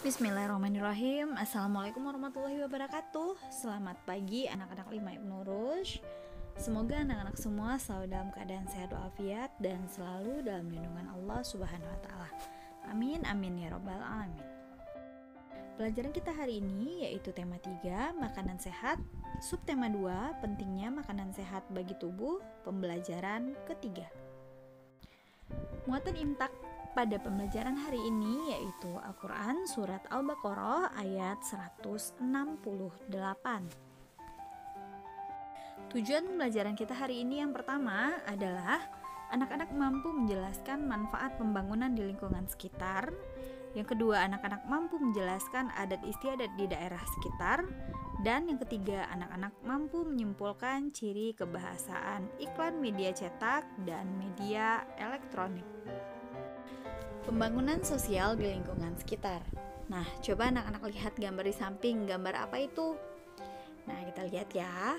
Bismillahirrahmanirrahim. Assalamualaikum warahmatullahi wabarakatuh. Selamat pagi anak-anak 5 Ibnu Rushd. Semoga anak-anak semua selalu dalam keadaan sehat walafiat dan selalu dalam lindungan Allah Subhanahu wa taala. Amin amin ya rabbal alamin. Pelajaran kita hari ini yaitu tema 3, makanan sehat, subtema 2, pentingnya makanan sehat bagi tubuh, pembelajaran ketiga. Muatan imtak pada pembelajaran hari ini yaitu Al-Quran Surat Al-Baqarah ayat 168. Tujuan pembelajaran kita hari ini yang pertama adalah anak-anak mampu menjelaskan manfaat pembangunan di lingkungan sekitar. Yang kedua, anak-anak mampu menjelaskan adat istiadat di daerah sekitar. Dan yang ketiga, anak-anak mampu menyimpulkan ciri kebahasaan iklan media cetak dan media elektronik. Pembangunan sosial di lingkungan sekitar. Nah, coba anak-anak lihat gambar di samping. Gambar apa itu? Nah, kita lihat ya.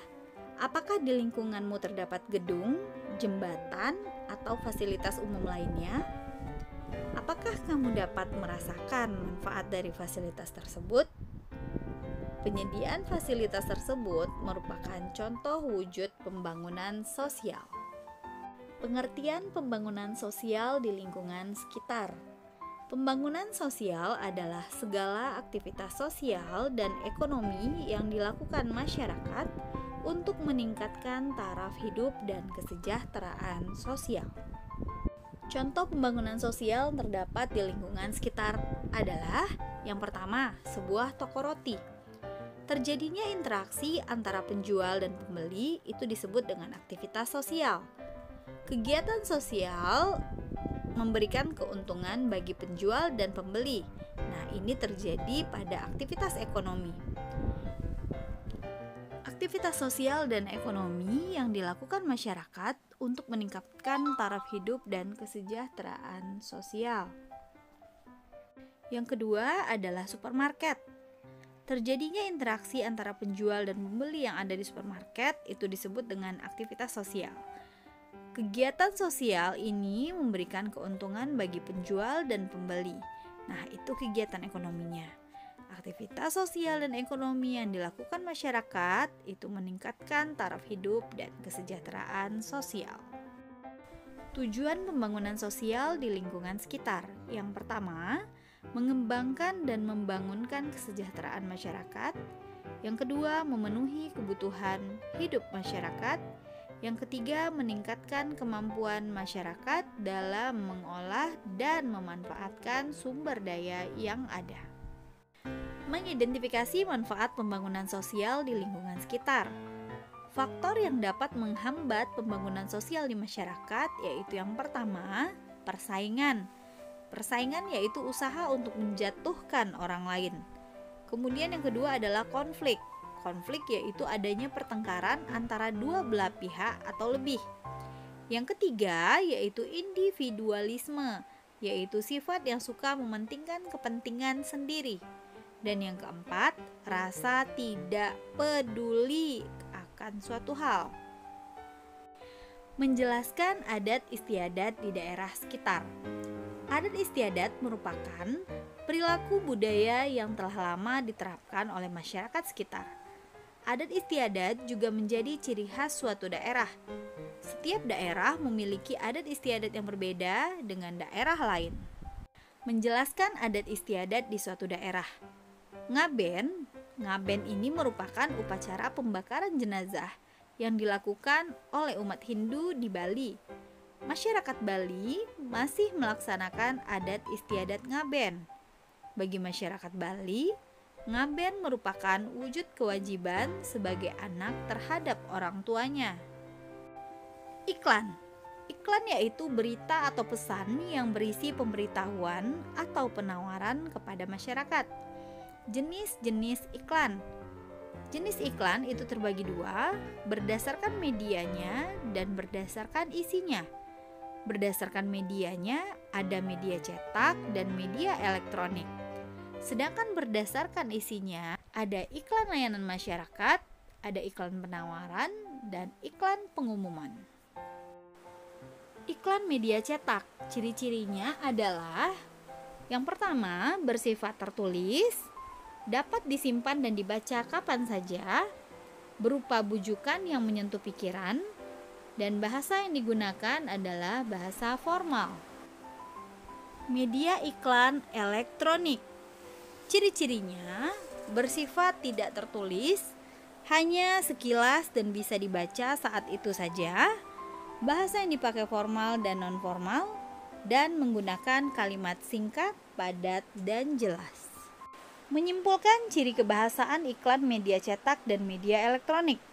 Apakah di lingkunganmu terdapat gedung, jembatan, atau fasilitas umum lainnya? Apakah kamu dapat merasakan manfaat dari fasilitas tersebut? Penyediaan fasilitas tersebut merupakan contoh wujud pembangunan sosial. Pengertian pembangunan sosial di lingkungan sekitar. Pembangunan sosial adalah segala aktivitas sosial dan ekonomi yang dilakukan masyarakat untuk meningkatkan taraf hidup dan kesejahteraan sosial. Contoh pembangunan sosial terdapat di lingkungan sekitar adalah yang pertama, sebuah toko roti. Terjadinya interaksi antara penjual dan pembeli itu disebut dengan aktivitas sosial. Kegiatan sosial memberikan keuntungan bagi penjual dan pembeli. Nah, ini terjadi pada aktivitas ekonomi. Aktivitas sosial dan ekonomi yang dilakukan masyarakat untuk meningkatkan taraf hidup dan kesejahteraan sosial. Yang kedua adalah supermarket. Terjadinya interaksi antara penjual dan pembeli yang ada di supermarket itu disebut dengan aktivitas sosial. Kegiatan sosial ini memberikan keuntungan bagi penjual dan pembeli. Nah, itu kegiatan ekonominya. Aktivitas sosial dan ekonomi yang dilakukan masyarakat itu meningkatkan taraf hidup dan kesejahteraan sosial. Tujuan pembangunan sosial di lingkungan sekitar. Yang pertama, mengembangkan dan membangunkan kesejahteraan masyarakat. Yang kedua, memenuhi kebutuhan hidup masyarakat. Yang ketiga, meningkatkan kemampuan masyarakat dalam mengolah dan memanfaatkan sumber daya yang ada. Mengidentifikasi manfaat pembangunan sosial di lingkungan sekitar. Faktor yang dapat menghambat pembangunan sosial di masyarakat yaitu yang pertama, persaingan. Persaingan yaitu usaha untuk menjatuhkan orang lain. Kemudian yang kedua adalah konflik. Konflik yaitu adanya pertengkaran antara dua belah pihak atau lebih. Yang ketiga yaitu individualisme, yaitu sifat yang suka mementingkan kepentingan sendiri. Dan yang keempat, rasa tidak peduli akan suatu hal. Menjelaskan adat istiadat di daerah sekitar. Adat istiadat merupakan perilaku budaya yang telah lama diterapkan oleh masyarakat sekitar. Adat istiadat juga menjadi ciri khas suatu daerah. Setiap daerah memiliki adat istiadat yang berbeda dengan daerah lain. Menjelaskan adat istiadat di suatu daerah. Ngaben ini merupakan upacara pembakaran jenazah yang dilakukan oleh umat Hindu di Bali. Masyarakat Bali masih melaksanakan adat istiadat ngaben. Bagi masyarakat Bali, ngaben merupakan wujud kewajiban sebagai anak terhadap orang tuanya. Iklan. Iklan yaitu berita atau pesan yang berisi pemberitahuan atau penawaran kepada masyarakat. Jenis-jenis iklan. Jenis iklan itu terbagi dua, berdasarkan medianya dan berdasarkan isinya. Berdasarkan medianya ada media cetak dan media elektronik. Sedangkan berdasarkan isinya, ada iklan layanan masyarakat, ada iklan penawaran, dan iklan pengumuman. Iklan media cetak, ciri-cirinya adalah Yang pertama, bersifat tertulis, dapat disimpan dan dibaca kapan saja, berupa bujukan yang menyentuh pikiran, dan bahasa yang digunakan adalah bahasa formal. Media iklan elektronik. Ciri-cirinya bersifat tidak tertulis, hanya sekilas dan bisa dibaca saat itu saja. Bahasa yang dipakai formal dan non-formal, dan menggunakan kalimat singkat, padat, dan jelas. Menyimpulkan ciri kebahasaan iklan media cetak dan media elektronik.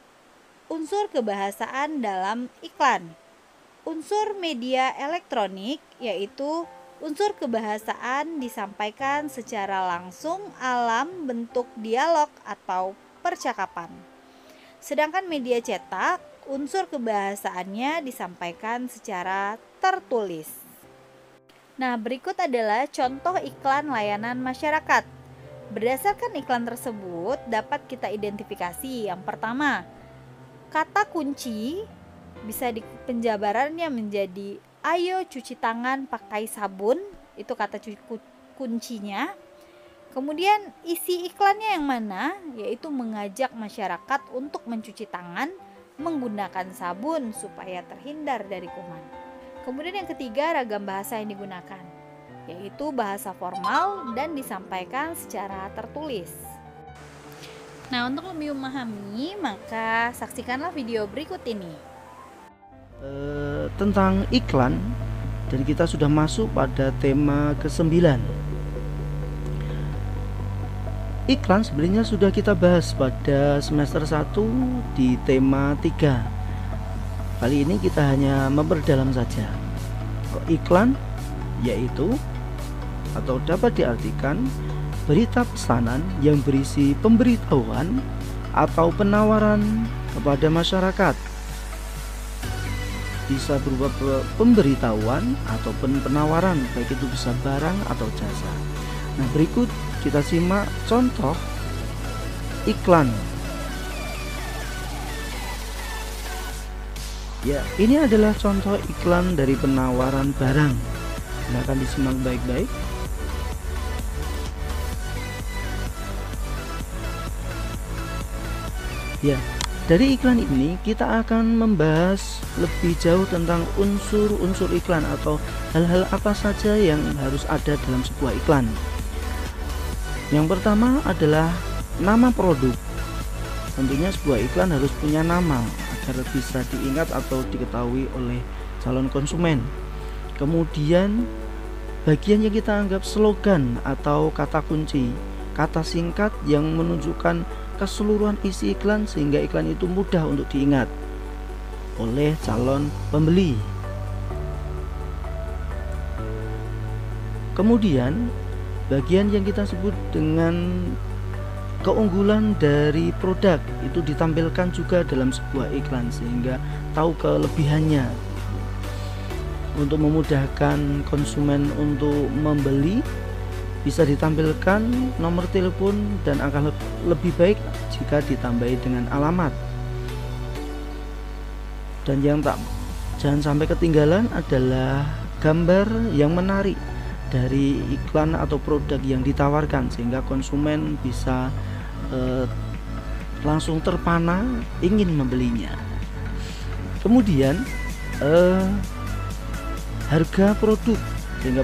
Unsur kebahasaan dalam iklan. Unsur media elektronik yaitu unsur kebahasaan disampaikan secara langsung alam bentuk dialog atau percakapan. Sedangkan media cetak, unsur kebahasaannya disampaikan secara tertulis. Nah, berikut adalah contoh iklan layanan masyarakat. Berdasarkan iklan tersebut dapat kita identifikasi. Yang pertama, kata kunci bisa penjabarannya menjadi ayo cuci tangan pakai sabun, itu kata kuncinya. Kemudian isi iklannya yang mana? Yaitu mengajak masyarakat untuk mencuci tangan menggunakan sabun supaya terhindar dari kuman. Kemudian yang ketiga, ragam bahasa yang digunakan, yaitu bahasa formal dan disampaikan secara tertulis. Nah, untuk lebih memahami, maka saksikanlah video berikut ini. Tentang iklan, dan kita sudah masuk pada tema ke-9. Iklan sebenarnya sudah kita bahas pada semester 1 di tema 3. Kali ini kita hanya memperdalam saja. Iklan yaitu atau dapat diartikan berita pesanan yang berisi pemberitahuan atau penawaran kepada masyarakat. Bisa berupa pemberitahuan ataupun penawaran, baik itu bisa barang atau jasa. Nah, berikut kita simak contoh iklan. Ya, ini adalah contoh iklan dari penawaran barang. Silakan disimak baik-baik. Ya, dari iklan ini kita akan membahas lebih jauh tentang unsur-unsur iklan atau hal-hal apa saja yang harus ada dalam sebuah iklan. Yang pertama adalah nama produk. Tentunya sebuah iklan harus punya nama agar bisa diingat atau diketahui oleh calon konsumen. Kemudian bagian yang kita anggap slogan atau kata kunci, kata singkat yang menunjukkan keseluruhan isi iklan sehingga iklan itu mudah untuk diingat oleh calon pembeli. Kemudian bagian yang kita sebut dengan keunggulan dari produk itu ditampilkan juga dalam sebuah iklan sehingga tahu kelebihannya. Untuk memudahkan konsumen untuk membeli, bisa ditampilkan nomor telepon dan akan lebih baik jika ditambahi dengan alamat. Dan yang jangan sampai ketinggalan adalah gambar yang menarik dari iklan atau produk yang ditawarkan sehingga konsumen bisa langsung terpana ingin membelinya. Kemudian harga produk sehingga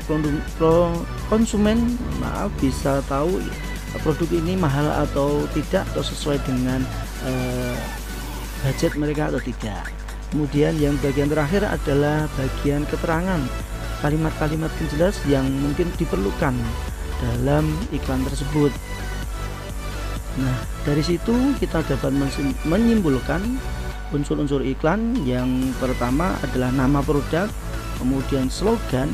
konsumen bisa tahu produk ini mahal atau tidak atau sesuai dengan budget mereka atau tidak. Kemudian yang bagian terakhir adalah bagian keterangan, kalimat-kalimat penjelas yang mungkin diperlukan dalam iklan tersebut. Nah, dari situ kita dapat menyimpulkan unsur-unsur iklan. Yang pertama adalah nama produk, kemudian slogan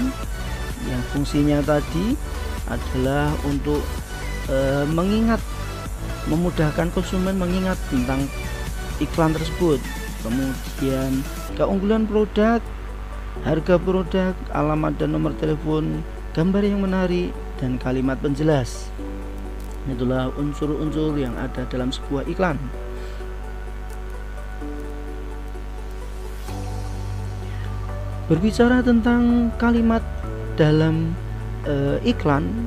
yang fungsinya tadi adalah untuk mengingat, memudahkan konsumen mengingat tentang iklan tersebut. Kemudian keunggulan produk, harga produk, alamat dan nomor telepon, gambar yang menarik, dan kalimat penjelas. Itulah unsur-unsur yang ada dalam sebuah iklan. Berbicara tentang kalimat dalam iklan,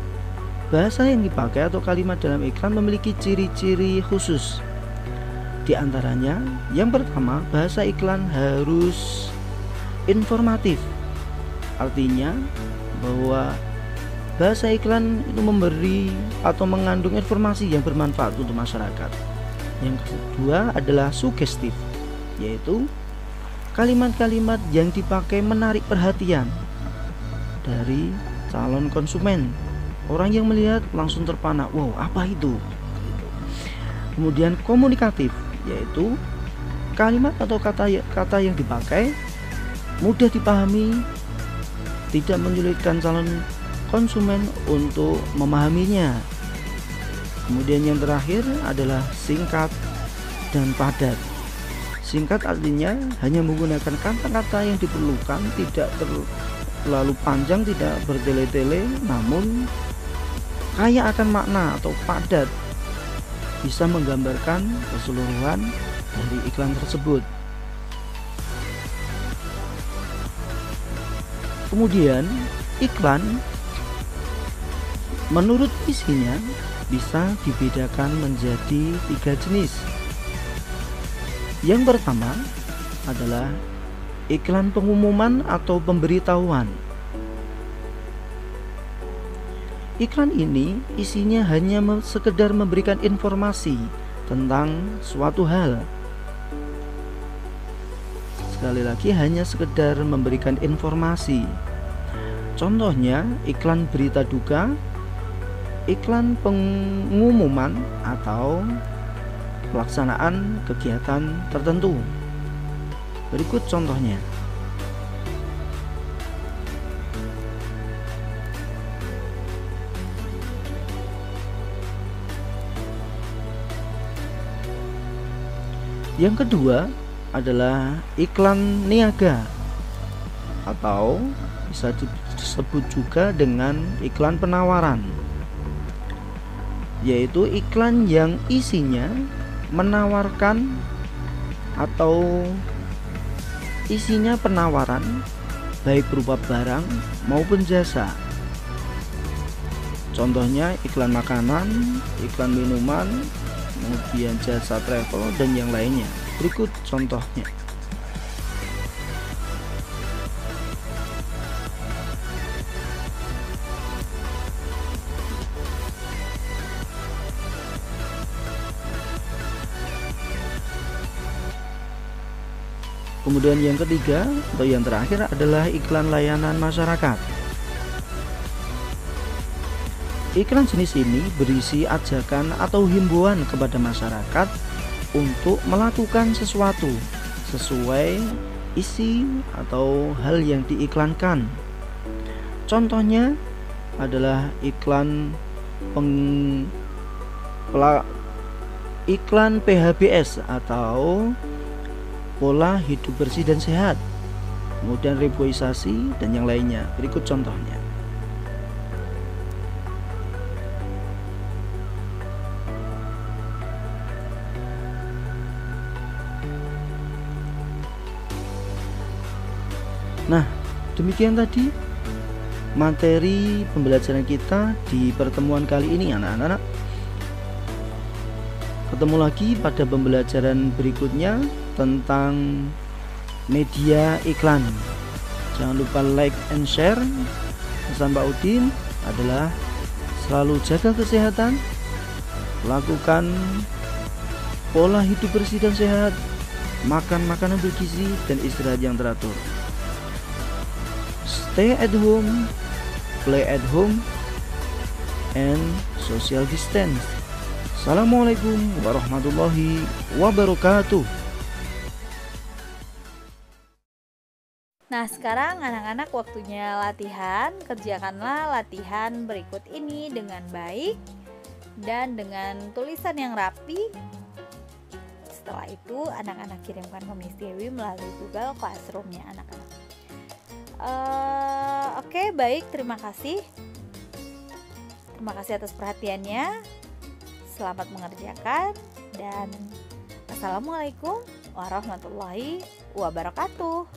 bahasa yang dipakai atau kalimat dalam iklan memiliki ciri-ciri khusus. Di antaranya, yang pertama, bahasa iklan harus informatif. Artinya bahwa bahasa iklan itu memberi atau mengandung informasi yang bermanfaat untuk masyarakat. Yang kedua adalah sugestif, yaitu kalimat-kalimat yang dipakai menarik perhatian dari calon konsumen. Orang yang melihat langsung terpana, wow, apa itu? Kemudian komunikatif, yaitu kalimat atau kata yang dipakai mudah dipahami, tidak menyulitkan calon konsumen untuk memahaminya. Kemudian yang terakhir adalah singkat dan padat. Singkat artinya hanya menggunakan kata-kata yang diperlukan, tidak terlalu panjang, tidak bertele-tele, namun kaya akan makna atau padat, bisa menggambarkan keseluruhan dari iklan tersebut. Kemudian iklan menurut isinya bisa dibedakan menjadi 3 jenis. Yang pertama adalah iklan pengumuman atau pemberitahuan. Iklan ini isinya hanya sekedar memberikan informasi tentang suatu hal. Sekali lagi, hanya sekedar memberikan informasi. Contohnya iklan berita duka, iklan pengumuman atau pelaksanaan kegiatan tertentu. Berikut contohnya. Yang kedua adalah iklan niaga atau bisa disebut juga dengan iklan penawaran, yaitu iklan yang isinya menawarkan atau isinya penawaran baik berupa barang maupun jasa. Contohnya iklan makanan, iklan minuman, kemudian jasa travel dan yang lainnya. Berikut contohnya. Kemudian yang ketiga atau yang terakhir adalah iklan layanan masyarakat. Iklan jenis ini berisi ajakan atau himbauan kepada masyarakat untuk melakukan sesuatu sesuai isi atau hal yang diiklankan. Contohnya adalah iklan iklan PHBS atau pola hidup bersih dan sehat, kemudian reboisasi dan yang lainnya. Berikut contohnya. Nah, demikian tadi materi pembelajaran kita di pertemuan kali ini, anak-anak. Ketemu lagi pada pembelajaran berikutnya tentang media iklan. Jangan lupa like and share. Pesan Pak Udin adalah selalu jaga kesehatan, lakukan pola hidup bersih dan sehat, makan makanan bergizi, dan istirahat yang teratur. Stay at home, play at home, and social distance. Assalamualaikum warahmatullahi wabarakatuh. Nah, sekarang anak-anak waktunya latihan. Kerjakanlah latihan berikut ini dengan baik dan dengan tulisan yang rapi. Setelah itu anak-anak kirimkan ke Miss Dewi melalui Google Classroom-nya anak-anak. Oke, baik, terima kasih. Terima kasih atas perhatiannya. Selamat mengerjakan dan assalamualaikum warahmatullahi wabarakatuh.